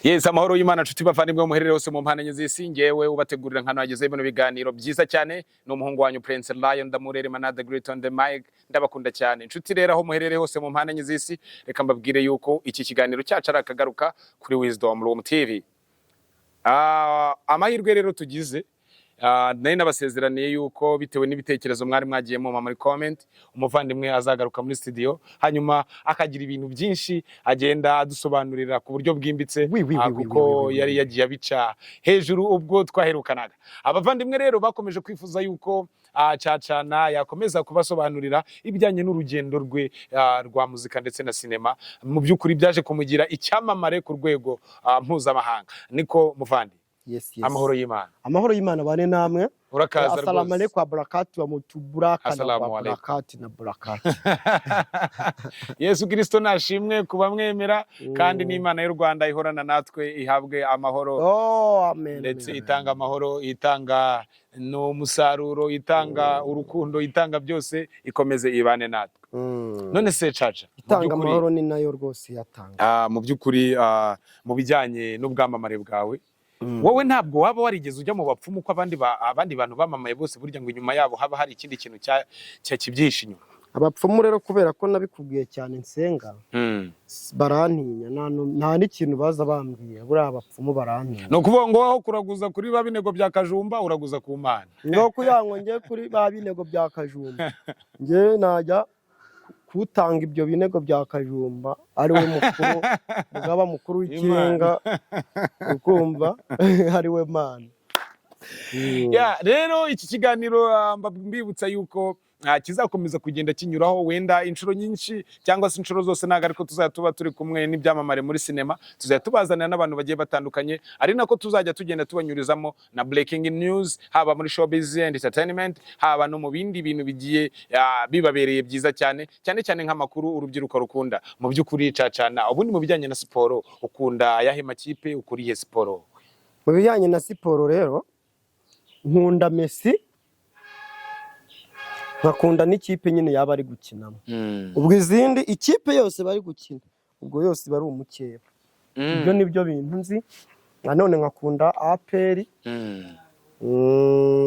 Yes, amahoro y'Imana nshuti bavandimwe muherere hose mu mpande z'isi, ngewe ubategurira nkano yagize ibintu biganiro byiza cyane no muhungu wanyu Prince Lion ndamurere manada great on the mic, ndabakunda cyane nshuti rero aho muherere hose mu mpande z'isi. Reka mbabwire yuko iki kiganiro cyacu arakagaruka kuri Wisdom Room TV. Amahirwe rero tugize nari nabasezeraniye yuko bitewe n'ibitekerezo mwari mwagiyemo muri comment umuvandimwe azagaruka muri studio hanyuma akagira ibintu byinshi agenda adusobanurira ku buryo bwimbitse kuko yari yagiye abica hejuru ubwo twaherukanaga. Abavandimwe rero bakomeje kwifuza yuko Cacana yakomeza kubasobanurira ibijyanye n'urugendo rwe rwa muzika ndetse na sinema. Mu by'ukuri byaje kumugira icyamamare ku rwego mpuzamahanga. Niko muvandi. Yes. Amahoro y'Imana. Amahoro y'Imana bane namwe. Urakaza rwose. Assalamu alaykum wa barakatuh wa mutuburaka na barakati na barakati. Yesu Kristo nashimwe kuba mwemera kandi n'Imana y'u Rwanda ihorana natwe ihabwe amahoro. Oh amen. Ndetse itanga amahoro, itanga no musaruro, itanga urukundo, itanga byose ikomeze ibane natwe. None se Caca, itanga amahoro ni nayo rwose yatanga. Mu by'ukuri mu bijyanye n'ubwamamare bwawe wowe ntabwo waba warigeze ujya mu bapfumu ko abandi bantu bamamaye bose burya ngo inyuma yabo haba hari ikindi kintu cyakibyihishe inyuma? Abapfumu rero kubera ko nabikubwiye cyane nsenga barantinya nta n'ikintu baza bambwiye buriya abapfumu barantinya. No kuvuga ngo aho kuraguza kuri ba binego bya Kajumba uraguza ku Mana ngo kuyango ngiye kuri ba binego bya Kajumba ngiye najya kutanga ibyo binego bya Kajumba ari we mukuru mugaba mukuru w'ikirenga ukumva ari we Mana. Rero iki kiganiro mbibutsa yuko kizakomeza kugenda kinyuraho wenda inshuro nyinshi cyangwa se inshuro zose ntago ariko tuzajya tuba turi kumwe n'ibyamamare muri sinema, tuzajya tubazanira n'abantu bagiye batandukanye, ari nako tuzajya tugenda tubanyurizamo na breaking news haba muri showbiz and entertainment haba no mu bindi bintu bigiye bibabereye byiza cyane nk'amakuru urubyiruko rukunda. Mu by'ukuri Cacana ubundi mu bijyanye na siporo ukunda yahe makipe, ukuriye siporo? Mu bijyanye na siporo rero nkunda Messi, nkakunda n'ikipe nyine yaba ari gukinamo. Ubwo izindi ikipe yose bari gukina ubwo yose bari umukeba. Ibyo nibyo bintu nzi. Nanone nkakunda APR.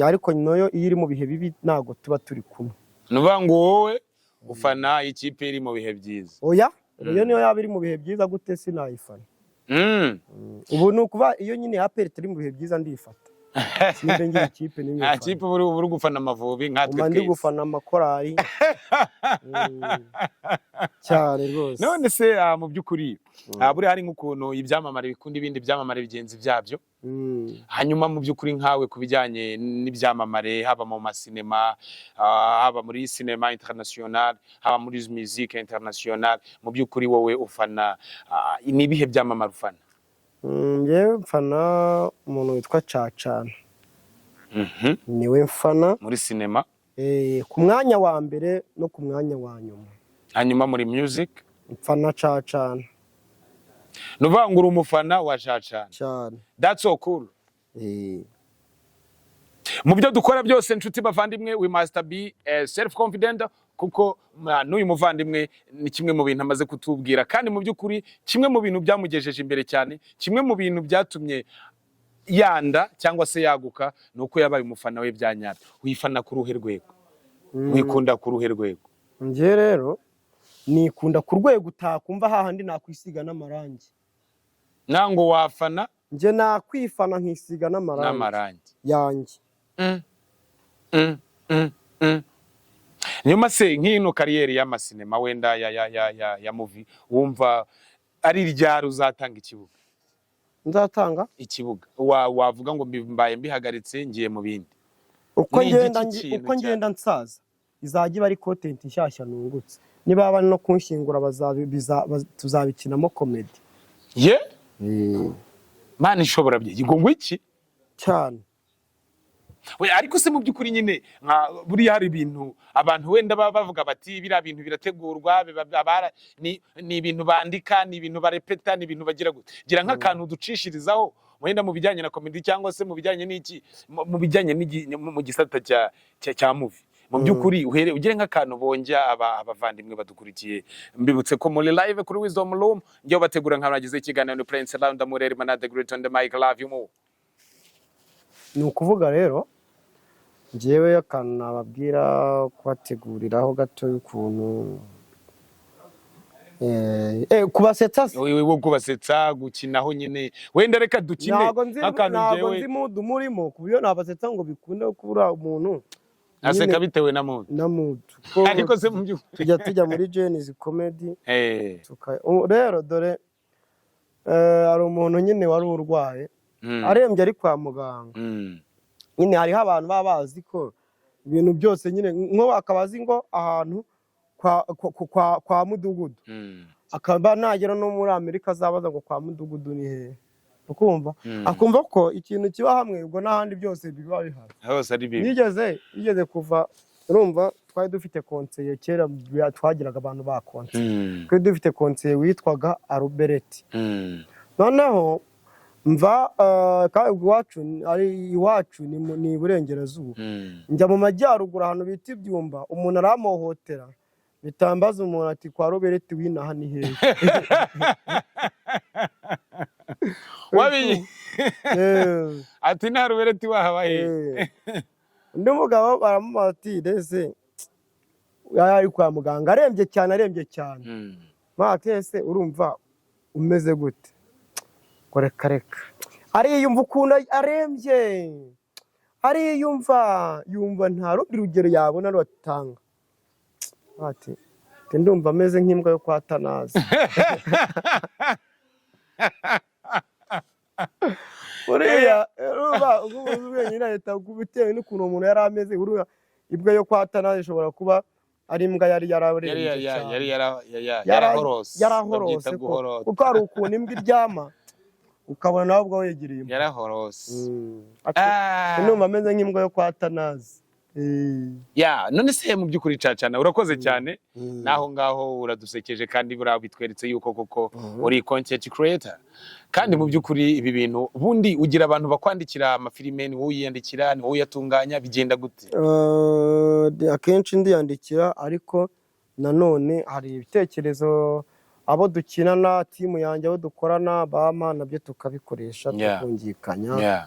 Ariko nayo iri mu bihe bibi nago tuba turi kumwe. Nuvuga ngo wowe ufana ikipe iri mu bihe byiza? Oya, iyo niyo yaba iri mu bihe byiza gute sinayifana. Ubu nukuba iyo nyine APR turi mu bihe byiza ndifata. Simbe ngira ikipe nimwe. Ikipe uri gufana Amavubi nkatwe twese. Ndi gufana amakorari. Cyane rwose. None se mu by'ukuri buri hari nk'ukuntu ibyamamare bikunda ibindi byamamare bigenzi byabyo. Hanyuma mu by'ukuri nkawe kubijyanye n'ibyamamare haba mu masinema haba muri sinema international haba muri musique international, mu by'ukuri wowe ufana nibihe byamamare ufana? Ngewe mfana umuntu witwa Cacana. Niwe mfana muri sinema ku mwanya wa mbere no ku mwanya wa nyuma. Hanyuma muri music mfana Cacana. Nuvuga ngo uri umufana wa Cacana cyane. That's so cool. Mu byo dukora byose nshuti bavandimwe we must be self confident kuko n'uyu muvandimwe ni kimwe mu bintu amaze kutubwira, kandi mu by'ukuri kimwe mu bintu byamugejeje imbere cyane, kimwe mu bintu byatumye yanda cyangwa se yaguka nuko yabaye umufana we byanyabyo. Wifana ku ruhe rwego? Wikunda ku ruhe rwego? Nje rero nikunda ku rwego utakumva hahandi nakwisiga n'amarangi. Nango wafana? Nje nakwifana nkisiga n'amarangi yanjye. Nyuma se nk'ino kariyeri y'amasinema wenda ya movie wumva ari ryari uzatanga ikibuga? Nzatanga ikibuga wavuga ngo mbaye mbihagaritse ngiye mu bindi? Uko ngenda nsaza izajya bari content nshyashya nungutse, niba baba no kunshingura tuzabikinamo comedy. Mana ishobora ngo iki cyane. We ariko se mu by'ukuri nyine buri hari ibintu abantu wenda bavuga bati bira bintu birategurwa ni ibintu bandika, ni ibintu barepeta, ni ibintu bagira gute. Gira nk'akantu ducishirizaho wenda mu bijyanye na comedy cyangwa se mu bijyanye n'iki, mu bijyanye mu gisata cya movie mu by'ukuri ugire nk'akantu bonjya abavandimwe badukurikiye. Mbibutse ko muri live kuri Wisdom Room njye bategura nk'abagize ikiganiro ni Prince Landa Mureri Manade Great on the mic, love you more. Ni ukuvuga rero njyewe akantu nababwira kubateguriraho gato y'ukuntu kubasetsa wewe kubasetsa gukinaho nyine wenda reka dukine akantu ntabwo nzi mudu murimo kuburyo nabasetsa ngo bikunde kubura umuntu aseka bitewe na mudu ariko se mu tujya muri Jenny's comedy rero dore hari umuntu nyine wari urwaye arembye ari kwa muganga nyine hariho abantu baba bazi ko ibintu byose nyine nko bakabazi ngo ahantu kwa mudugudu akaba nagera no muri Amerika azabaza ngo kwa mudugudu ni hehe ukumva akumva ko ikintu kiba hamwe ubwo n'ahandi byose biba bihari hose ari bibi yigeze kuva urumva twari dufite konseye kera twagiraga abantu ba konseye twari dufite konseye witwaga Arubereti noneho mva iwacu ni iburengerazuba njya mu majyaruguru ahantu bita Ibyumba umuntu aramuhohotera bitambaza umuntu ati kwa Robereti winaha ni hehe wabi ati nta Robereti wahabaye undi mugabo baramubaza ati dese yari kwa muganga arembye cyane ese urumva umeze gute reka ariyumva ukuntu arembye ariyumva nta rundi rugero yabona rutanga ati ndumva ameze nk'imbwa yo kwa Tanazi uriya wenyine leta bitewe n'ukuntu umuntu yari ameze uriya imbwa yo kwa Tanazi ishobora kuba ari imbwa yari yarahorose kuko hari ukuntu imbwa iryama ukabona nawe ubwo wegereye yarahorose ndumva ameze nk'imbwa yo kwa Tanazi none se mu by'ukuri Cacana urakoze cyane naho ngaho uradusekeje kandi bitweretse yuko koko uri content creator kandi mu by'ukuri ibi bintu ubundi ugira abantu bakwandikira amafilime ni wowe uyandikira ni wowe uyatunganya bigenda gute akenshi ndiyandikira ariko nanone hari ibitekerezo abo dukinana timu yanjye abo dukorana bama nabyo tukabikoresha tukungikanya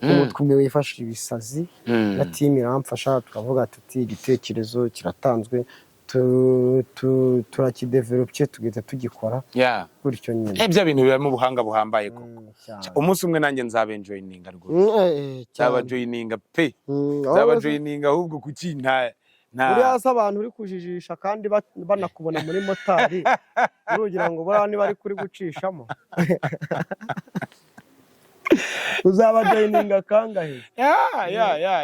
umutwe wifashisha ibisazi na timu iramfasha tukavuga tuti igitekerezo kiratanzwe turakidevelopye tugeze tugikora gutyo nyine bya bintu bibamo ubuhanga buhambaye koko umunsi umwe nanjye nzabenjoyininga rwose nzabajoyininga pe nzabajoyininga ahubwo kuki uriya hasi abantu uri kujijisha kandi banakubona muri motari urugira ngo buriya niba ari kuri gucishamo uzabajoyininga kangahe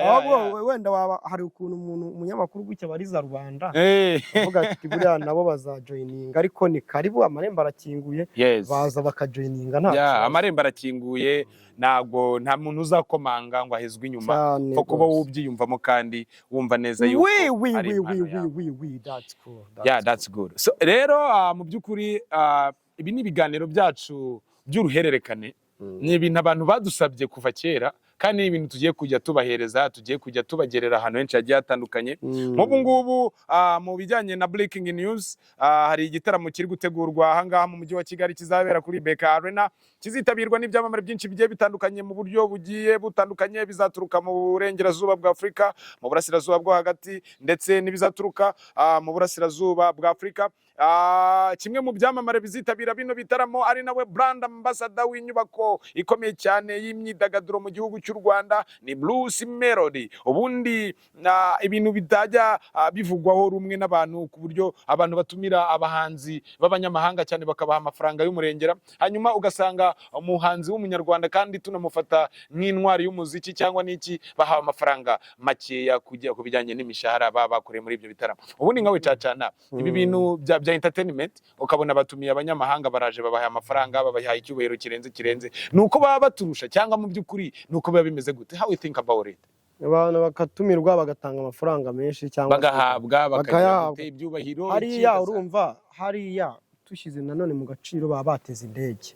ahubwo wenda hari ukuntu umunyamakuru gutya bariza rubanda avuga ati buriya nabo bazajoyininga ariko ni karibu amarembo arakinguye baza bakajoyininga amarembo arakinguye nta muntu uzakomanga ngo ahezwe inyuma ko kuba wubyiyumvamo kandi wumva neza yuko that's good. So rero mu by'ukuri ibi ni ibiganiro byacu by'uruhererekane ni ibintu abantu badusabye kuva kera kandi ni ibintu tugiye kujya tubahereza tugiye kujya tubagerera ahantu henshi hagiye hatandukanye nk'ubu ngubu mu bijyanye na breaking news hari igitaramo kiri gutegurwa ahangaha mu mujyi wa Kigali kizabera kuri BK Arena kizitabirwa n'ibyamamare byinshi bigiye bitandukanye mu buryo bugiye butandukanye bizaturuka mu burengerazuba bwa Afurika mu burasirazuba bwo hagati ndetse n'ibizaturuka mu burasirazuba bwa Afurika kimwe mu byamamare bizitabira bino bitaramo ari nawe brand ambassador w'inyubako ikomeye cyane y'imyidagaduro mu gihugu cy'u Rwanda ni Bruce Melody ubundi ibintu bitajya bivugwaho rumwe n'abantu ku buryo abantu batumira abahanzi b'abanyamahanga cyane bakabaha amafaranga y'umurengera hanyuma ugasanga umuhanzi w'umunyarwanda kandi tunamufata nk'intwari y'umuziki cyangwa n'iki bahawe amafaranga makeya kujya ku bijyanye n'imishahara bakoreye muri ibyo bitaramo ubundi nkawe Cacana ibi bintu bya entertainment ukabona batumiye abanyamahanga baraje babahaye amafaranga babahaye icyubahiro kirenze nuko baba baturusha cyangwa mu by'ukuri nuko biba bimeze gute how you think about it abantu bakatumirwa bagatanga amafaranga menshi cyangwa bagahabwa bakagira ibyubahiro hariya urumva hariya tushyize nanone mu gaciro baba bateze indege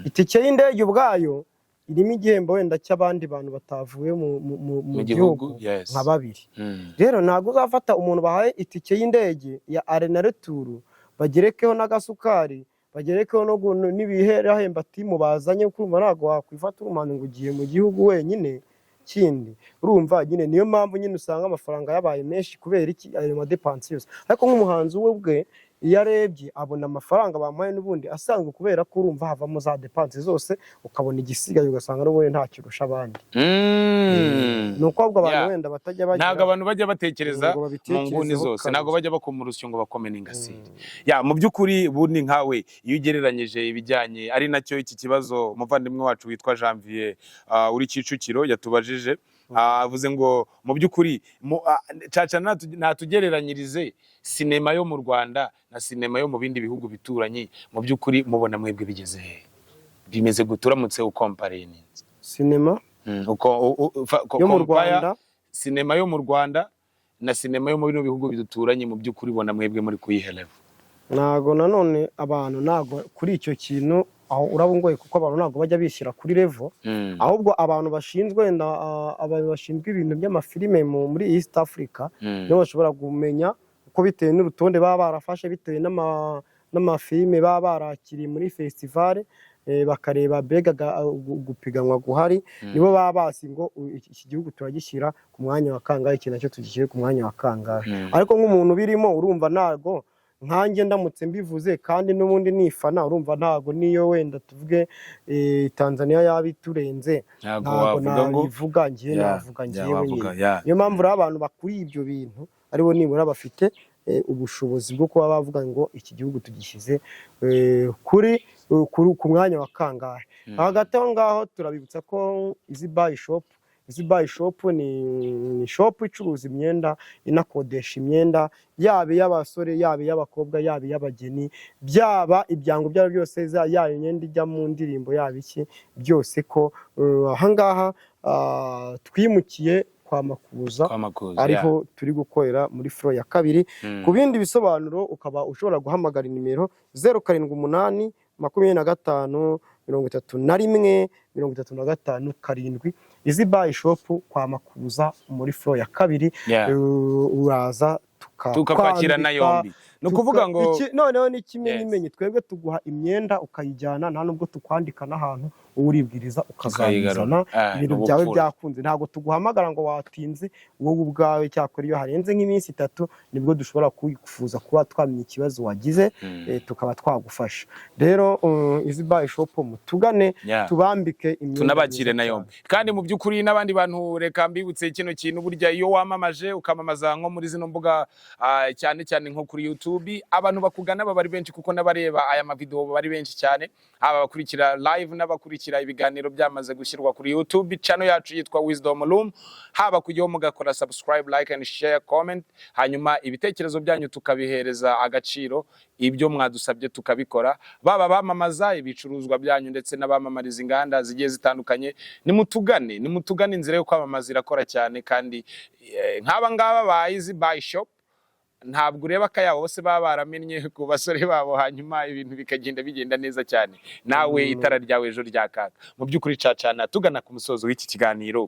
itike y'indege ubwayo irimo igihembo wenda cy'abandi bantu batavuye mu gihugu yes. nka 2 rero ntabwo uzafata umuntu bahaye itike y'indege ya arena returu bagerekeho n'agasukari bagerekeho n'ibihembo ati mubazanye kurumva ntabwo wakwifata urumana ngo ugiye mu gihugu wenyine kindi urumva nyine niyo mpamvu nyine usanga amafaranga yabaye menshi kubera iki ayo madepansi yose ariko nk'umuhanzi we bwe iyo arebye abona amafaranga bamuhaye n'ubundi asanzwe kubera ko urumva havamo za depansi zose ukabona igisigaye ugasanga n'ubundi nta kirusha abandi ni uko ahubwo abantu wenda batajya bagira ntabwo abantu bajya batekereza mu nguni zose ntabwo bajya bakoma urusyo ngo bakomene ingasire mu by'ukuri bundi nkawe iyo ugereranyije ibijyanye ari nacyo iki kibazo umuvandimwe wacu witwa Janvier uri Kicukiro yatubajije avuze ngo mu by'ukuri caca natugereranyirize sinema yo mu Rwanda na sinema yo mu bindi bihugu bituranye mu by'ukuri mubona mwebwe bigeze he bimeze guturamutse ukomparing sinema yo mu Rwanda sinema yo mu Rwanda na sinema yo mu bino bihugu biduturanye mu by'ukuri bona mwebwe muri kuyiheleva nago nanone abantu nago kuri icyo kintu aho urabungoye kuko abantu nago bajya bishyira kuri level ahubwo abantu bashinzwe abantu bashinzwe ibintu by'amafilime muri East Africa nibo bashobora kumenya uko bitewe n'urutonde baba barafashe bitewe n'amafilime baba barakiriye muri festival bakareba bega gupiganwa guhari nibo baba basi ngo iki gihugu turagishyira ku mwanya wa kangahe iki nacyo tugishyire ku mwanya wa kangahe ariko nk'umuntu birimo urumva nago nkanjye ndamutse mbivuze kandi n'ubundi nifana urumva ntago niyo wenda tuvuge Tanzania yabiturenze ntago nabivuga ngiye navuga ngiyewe niyo mpamvu rero abantu bakuri ibyo bintu aribo nibura bafite ubushobozi bwo kuba bavuga ngo iki gihugu tugishyize ku mwanya wa kangahe hagati aho ngaho turabibutsa ko izi buy shop ni shop icuruza imyenda inakodesha imyenda yaba y'abasore yaba y'abakobwa yaba y'abageni byaba ibyango byabo byose yaba imyenda ijya mu ndirimbo yaba iki byose ko ahangaha twimukiye kwa Makuza ariho turi gukorera muri floor ya 2 ku bindi bisobanuro ukaba ushobora guhamagara nimero 078 25 31 35 7 izi buy shop kwa Makuza muri floor ya 2 uraza tukakwakira na yombi no kuvuga ngo noneho ni kimwe nimenye twebwe tuguha imyenda ukayijyana nta nubwo tukwandika n'ahantu uribwiriza ukazayizana ibintu byawe byakunze ntago tuguhamagara ngo watinze wowe ubwawe cyakora iyo harenze nk'iminsi 3 nibwo dushobora kufuza kuba twamenye ikibazo wagize tukaba twagufasha rero izi buy shop mutugane tubambike imyenda tunabakire na yombi kandi mu by'ukuri n'abandi bantu reka mbibutse kino kintu burya iyo wamamaje ukamamaza nko muri zino mbuga cyane cyane nko kuri YouTube abantu bakugana bari benshi kuko n'abareba aya mavideo bari benshi cyane aba bakurikira live n'abakurikira ibiganiro byamaze gushyirwa kuri YouTube channel yacu yitwa Wisdom Room haba kujyaho mugakora subscribe like and share comment hanyuma ibitekerezo byanyu tukabihereza agaciro ibyo mwadusabye tukabikora baba bamamaza ibicuruzwa byanyu ndetse n'abamamariza inganda zigiye zitandukanye nimutugane inzira yo kwamamaza irakora cyane kandi nk'aba ngaba bayizi buy shop ntabwo ureba akayabo bose baba baramenye ku basore babo hanyuma ibintu bikagenda bigenda neza cyane nawe itara ryawe ejo ryakaka mu by'ukuri cacana tugana ku musozo w'iki kiganiro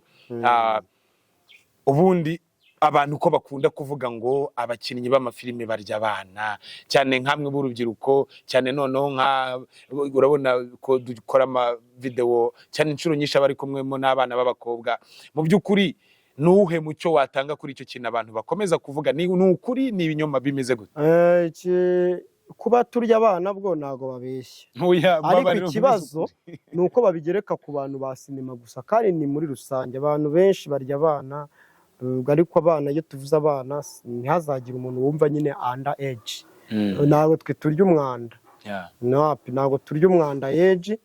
ubundi abantu ko bakunda kuvuga ngo abakinnyi b'amafilime barya abana cyane nkamwe b'urubyiruko cyane noneho urabona ko dukora ama video cyane inshuro nyinshi abari kumwemo n'abana b'abakobwa mu by'ukuri nuhe mucyo watanga kuri icyo kintu abantu bakomeza kuvuga ni ukuri ni ibinyoma bimeze gute kuba turya abana bwo nago babeshya ariko ikibazo nuko babigereka ku bantu ba sinema gusa kandi ni muri rusange abantu benshi barya abana ariko abana iyo tuvuze abana ntihazagira umuntu wumva nyine under age ntabwo twe turya umwanda ntabwo turya umwanda age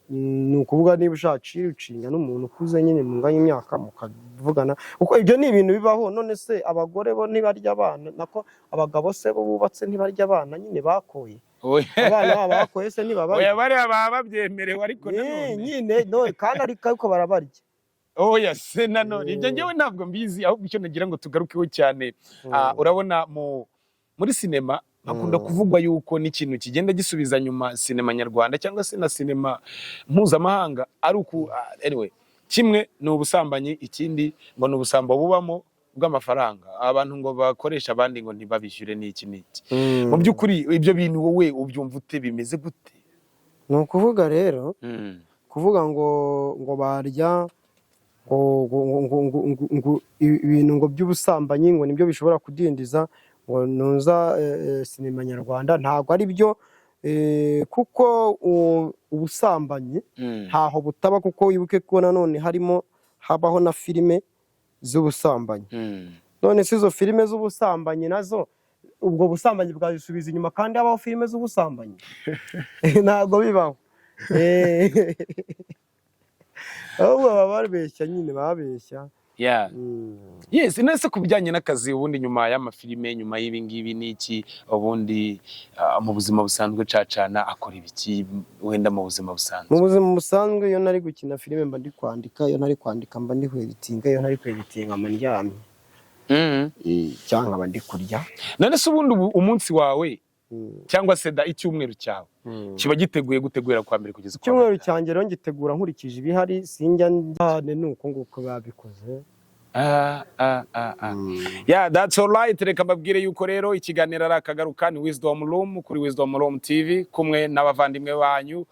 ni ukuvuga niba ushaka ucinga n'umuntu ukuze nyine munganya imyaka mukavugana kuko ibyo ni ibintu bibaho none se abagore bo ntibarya abana nako abagabo se bo bubatse ntibarya abana nyine bakoye abana baba bakoye se ntibabarya bari babyemerewe ariko nanone nyine kandi ariko barabarya se nanone ibyo ngewe ntabwo mbizi ahubwo icyo nagira ngo tugarukeho cyane urabona muri sinema hakunda kuvugwa yuko n'ikintu kigenda gisubiza nyuma sinema nyarwanda cyangwa se na sinema mpuzamahanga ari uku anyway kimwe ni ubusambanyi, ikindi ngo ni ubusambo bubamo bw'amafaranga abantu ngo bakoresha abandi ngo ntibabishyure n'iki n'iki. Mu by'ukuri ibyo bintu wowe ubyumva ute, bimeze gute? Ni ukuvuga rero kuvuga ngo barya ngo ibintu ngo by'ubusambanyi ngo nibyo bishobora kudindiza ngo nuza sinema nyarwanda, ntabwo ari byo. Kuko ubusambanyi ntaho butaba, kuko wibuke ko nanone habaho na filime z'ubusambanyi. None si izo filime z'ubusambanyi nazo ubwo busambanyi bwazisubiza inyuma kandi habaho filime z'ubusambanyi? Ntabwo bibaho. Ahubwo baba babeshya nyine, babeshya. Yes, nese kubijyanye n'akazi ubundi nyuma y'amafilime, nyuma y'ibi ngibi n'iki, ubundi mu buzima busanzwe Cacana akora ibiki wenda mu buzima busanzwe? Mu buzima busanzwe iyo nari gukina filime mba ndi kwandika, iyo nari kwandika mba ndi kweditinga, iyo nari kweditinga mba ndyamye cyangwa mba ndi kurya. None se ubundi umunsi wawe cyangwa se icyumweru cyawe kiba giteguye gutegura kwa mbere kugeza kwa icyumweru cyanjye rero ngitegura nkurikije ibihari, sinjya njyane nuko nguko babikoze. Yeah, that's all right. Reka mbabwire yuko rero ikiganiro ari akagaruka ni Wisdom Room kuri Wisdom Room TV kumwe n'abavandimwe banyu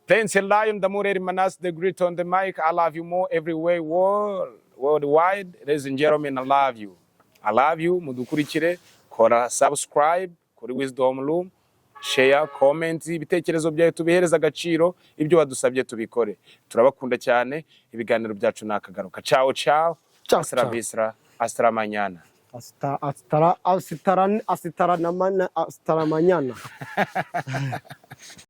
Pence Lion, the Mureri Manas, the Great on the mic. I love you more everywhere worldwide. Ladies and gentlemen, I love you. I love you. Mudukurikire, kora subscribe kuri Wisdom Room, share, comment, ibitekerezo byawe tubihereza agaciro, ibyo wadusabye tubikore. Turabakunda cyane, ibiganiro byacu nakagaruka. Ciao ciao. Hasta la vista, hasta la mañana. Hasta la mañana.